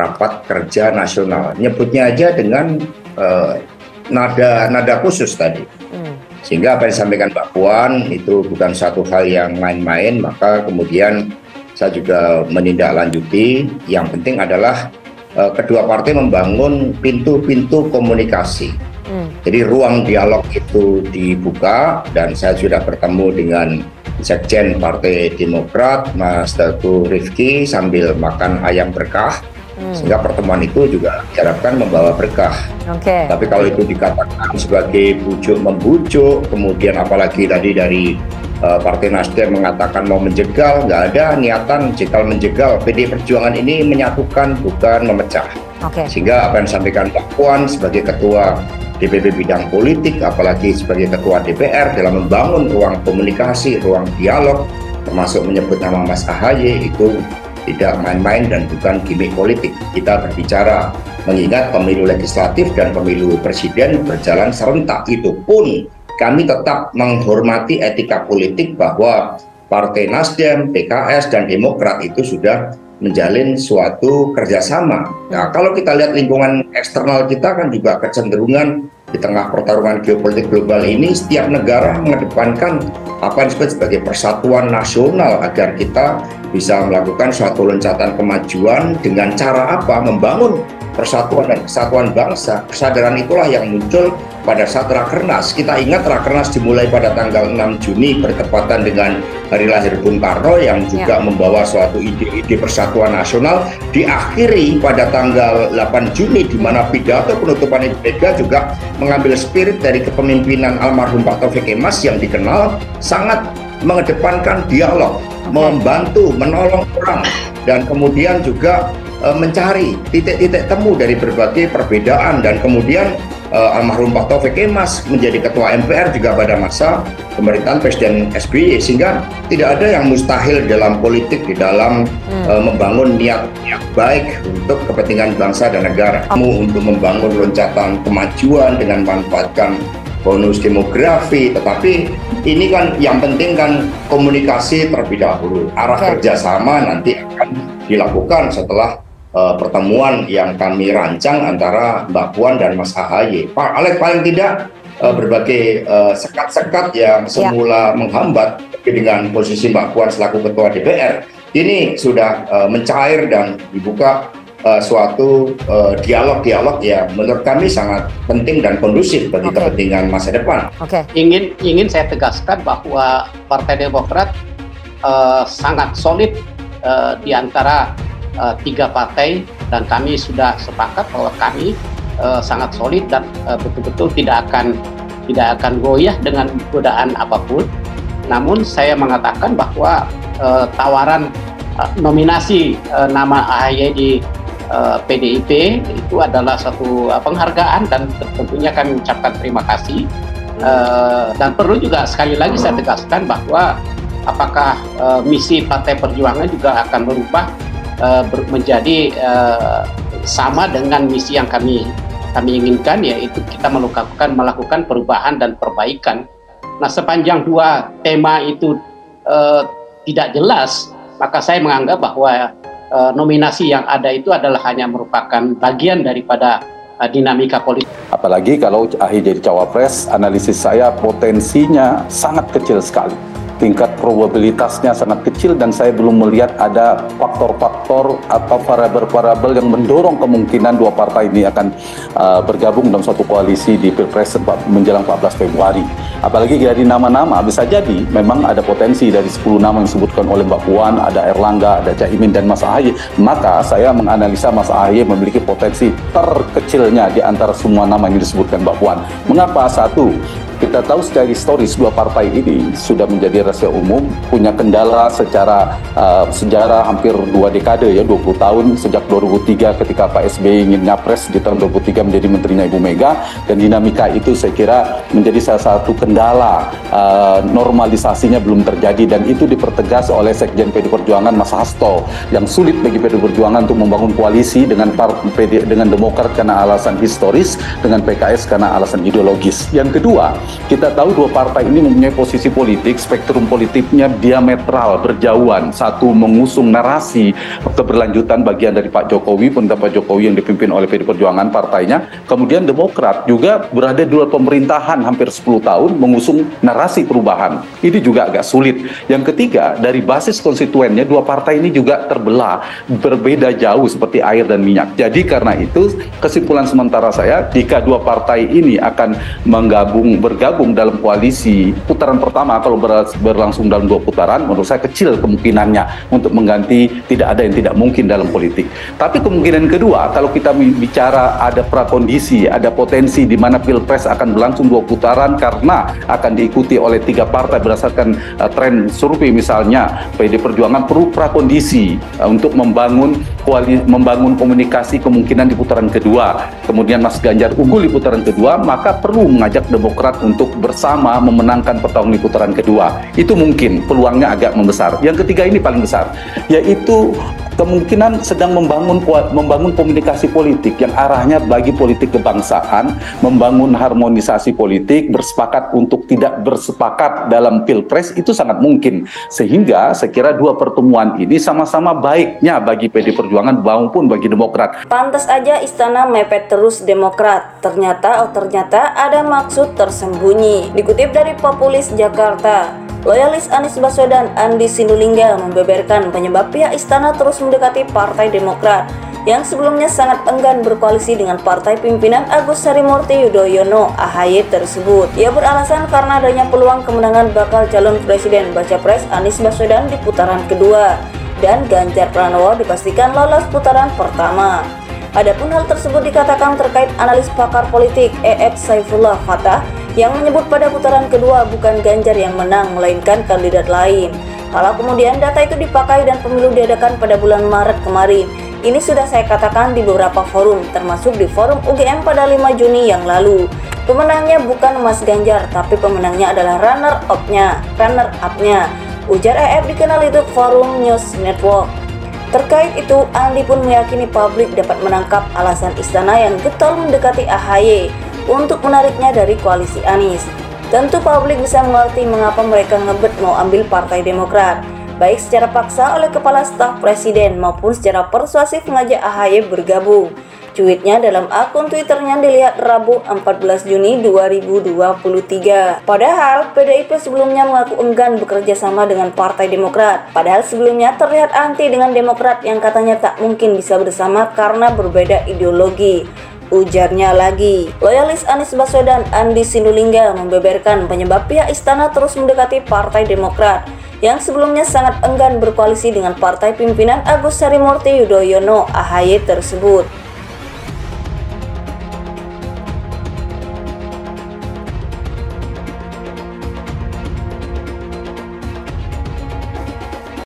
rapat kerja nasional. Nyebutnya aja dengan nada khusus tadi. Sehingga apa yang disampaikan Mbak Puan itu bukan satu hal yang main-main, maka kemudian saya juga menindaklanjuti. Yang penting adalah kedua partai membangun pintu-pintu komunikasi. Jadi ruang dialog itu dibuka, dan saya sudah bertemu dengan Sekjen Partai Demokrat, Mas Teguh Rifki, sambil makan ayam berkah, sehingga pertemuan itu juga diharapkan membawa berkah. Tapi kalau itu dikatakan sebagai bujuk-membujuk, kemudian apalagi tadi dari Partai Nasdem mengatakan mau menjegal, nggak ada niatan menjegal. PD Perjuangan ini menyatukan, bukan memecah. Sehingga apa yang disampaikan Mbak Puan sebagai Ketua DPP Bidang Politik, apalagi sebagai Ketua DPR dalam membangun ruang komunikasi, ruang dialog, termasuk menyebut nama Mas AHY, itu tidak main-main dan bukan gimmick politik. Kita berbicara mengingat pemilu legislatif dan pemilu presiden berjalan serentak. Itu pun kami tetap menghormati etika politik bahwa Partai Nasdem, PKS, dan Demokrat itu sudah menjalin suatu kerjasama. Nah, kalau kita lihat lingkungan eksternal kita kan juga kecenderungan di tengah pertarungan geopolitik global ini, setiap negara mengedepankan apa yang disebut sebagai persatuan nasional agar kita bisa melakukan suatu loncatan kemajuan dengan cara apa? Membangun persatuan dan kesatuan bangsa. Kesadaran itulah yang muncul pada saat Rakernas. Kita ingat Rakernas dimulai pada tanggal 6 Juni bertepatan dengan hari lahir Bung Karno yang juga membawa suatu ide-ide persatuan nasional, diakhiri pada tanggal 8 Juni di mana pidato penutupan Ibu Mega juga mengambil spirit dari kepemimpinan almarhum Pak Taufik Kemas yang dikenal sangat mengedepankan dialog, membantu, menolong orang, dan kemudian juga mencari titik-titik temu dari berbagai perbedaan. Dan kemudian almarhum Pak Taufik Kemas menjadi ketua MPR juga pada masa pemerintahan Presiden SBY, sehingga tidak ada yang mustahil dalam politik, di dalam membangun niat baik untuk kepentingan bangsa dan negara. Untuk membangun loncatan kemajuan dengan memanfaatkan bonus demografi, tetapi ini kan yang penting kan komunikasi terlebih dahulu. Arah kerjasama nanti akan dilakukan setelah pertemuan yang kami rancang antara Mbak Puan dan Mas AHY. Pak Alek, paling tidak berbagai sekat-sekat yang semula menghambat, dengan posisi Mbak Puan selaku Ketua DPR ini sudah mencair dan dibuka suatu dialog-dialog yang menurut kami sangat penting dan kondusif bagi kepentingan masa depan. Ingin saya tegaskan bahwa Partai Demokrat sangat solid di antara tiga partai, dan kami sudah sepakat bahwa kami sangat solid dan betul-betul tidak akan goyah dengan godaan apapun. Namun saya mengatakan bahwa tawaran nominasi nama AHY di PDIP itu adalah satu penghargaan, dan tentunya kami ucapkan terima kasih. Dan perlu juga sekali lagi saya tegaskan bahwa apakah misi Partai Perjuangan juga akan berubah menjadi sama dengan misi yang kami inginkan, yaitu kita melakukan perubahan dan perbaikan. Nah, sepanjang dua tema itu tidak jelas, maka saya menganggap bahwa nominasi yang ada itu adalah hanya merupakan bagian daripada dinamika politik. Apalagi kalau AHY jadi cawapres, analisis saya potensinya sangat kecil sekali. Tingkat probabilitasnya sangat kecil, dan saya belum melihat ada faktor-faktor atau variabel-variabel yang mendorong kemungkinan dua partai ini akan bergabung dalam suatu koalisi di Pilpres menjelang 14 Februari. Apalagi dari nama-nama, bisa jadi memang ada potensi dari 10 nama yang disebutkan oleh Mbak Puan, ada Erlangga, ada Caimin, dan Mas AHY. Maka saya menganalisa Mas AHY memiliki potensi terkecilnya di antara semua nama yang disebutkan Mbak Puan. Mengapa? Satu, kita tahu secara historis dua partai ini sudah menjadi rahasia umum, punya kendala secara sejarah hampir 2 dekade ya, 20 tahun sejak 2003 ketika Pak SBY ingin nyapres di tahun 2003 menjadi menterinya Ibu Mega, dan dinamika itu saya kira menjadi salah satu kendala, normalisasinya belum terjadi, dan itu dipertegas oleh Sekjen PD Perjuangan Mas Hasto, yang sulit bagi PD Perjuangan untuk membangun koalisi dengan Demokrat karena alasan historis, dengan PKS karena alasan ideologis. Yang kedua, kita tahu dua partai ini mempunyai posisi politik, spektrum politiknya diametral, berjauhan. Satu mengusung narasi keberlanjutan bagian dari Pak Jokowi, pemerintah Pak Jokowi yang dipimpin oleh PD Perjuangan partainya. Kemudian Demokrat juga berada di luar pemerintahan hampir 10 tahun mengusung narasi perubahan. Ini juga agak sulit. Yang ketiga, dari basis konstituennya dua partai ini juga terbelah, berbeda jauh seperti air dan minyak. Jadi karena itu kesimpulan sementara saya, jika dua partai ini akan bergabung dalam koalisi putaran pertama, kalau berlangsung dalam 2 putaran, menurut saya kecil kemungkinannya untuk mengganti, tidak ada yang tidak mungkin dalam politik. Tapi kemungkinan kedua, kalau kita bicara ada prakondisi, ada potensi di mana Pilpres akan berlangsung 2 putaran karena akan diikuti oleh 3 partai berdasarkan tren survei misalnya, PD Perjuangan perlu prakondisi untuk membangun komunikasi kemungkinan di putaran kedua. Kemudian Mas Ganjar unggul di putaran kedua, maka perlu mengajak Demokrat untuk bersama memenangkan pertarungan di putaran kedua. Itu mungkin peluangnya agak membesar. Yang ketiga ini paling besar, yaitu kemungkinan sedang membangun komunikasi politik yang arahnya bagi politik kebangsaan, membangun harmonisasi politik, bersepakat untuk tidak bersepakat dalam Pilpres, itu sangat mungkin. Sehingga saya kira dua pertemuan ini sama-sama baiknya bagi PD Perjuangan maupun bagi Demokrat. Pantas aja Istana mepet terus Demokrat. Ternyata ada maksud tersembunyi. Dikutip dari Populis Jakarta, loyalis Anies Baswedan Andi Sindulingga membeberkan penyebab pihak Istana terus mendekati Partai Demokrat yang sebelumnya sangat enggan berkoalisi dengan partai pimpinan Agus Harimurti Yudhoyono (AHY) tersebut. Ia beralasan karena adanya peluang kemenangan bakal calon presiden baca pres Anies Baswedan di putaran kedua dan Ganjar Pranowo dipastikan lolos putaran pertama. Adapun hal tersebut dikatakan terkait analis pakar politik EF Saifullah Fatah yang menyebut pada putaran kedua bukan Ganjar yang menang melainkan kandidat lain. Kalau kemudian data itu dipakai dan pemilu diadakan pada bulan Maret kemarin. Ini sudah saya katakan di beberapa forum, termasuk di forum UGM pada 5 Juni yang lalu. Pemenangnya bukan Mas Ganjar, tapi pemenangnya adalah runner-up-nya, ujar EF di kanal YouTube Forum News Network. Terkait itu, Andi pun meyakini publik dapat menangkap alasan Istana yang getol mendekati AHY untuk menariknya dari koalisi Anies. Tentu publik bisa mengerti mengapa mereka ngebet mau ambil Partai Demokrat, baik secara paksa oleh Kepala Staf Presiden maupun secara persuasif mengajak AHY bergabung. Cuitnya dalam akun Twitternya dilihat Rabu 14 Juni 2023. Padahal PDIP sebelumnya mengaku enggan bekerja sama dengan Partai Demokrat. Padahal sebelumnya terlihat anti dengan Demokrat yang katanya tak mungkin bisa bersama karena berbeda ideologi. Ujarnya lagi, loyalis Anies Baswedan Andi Sindulingga membeberkan penyebab pihak Istana terus mendekati Partai Demokrat yang sebelumnya sangat enggan berkoalisi dengan partai pimpinan Agus Harimurti Yudhoyono (AHY) tersebut.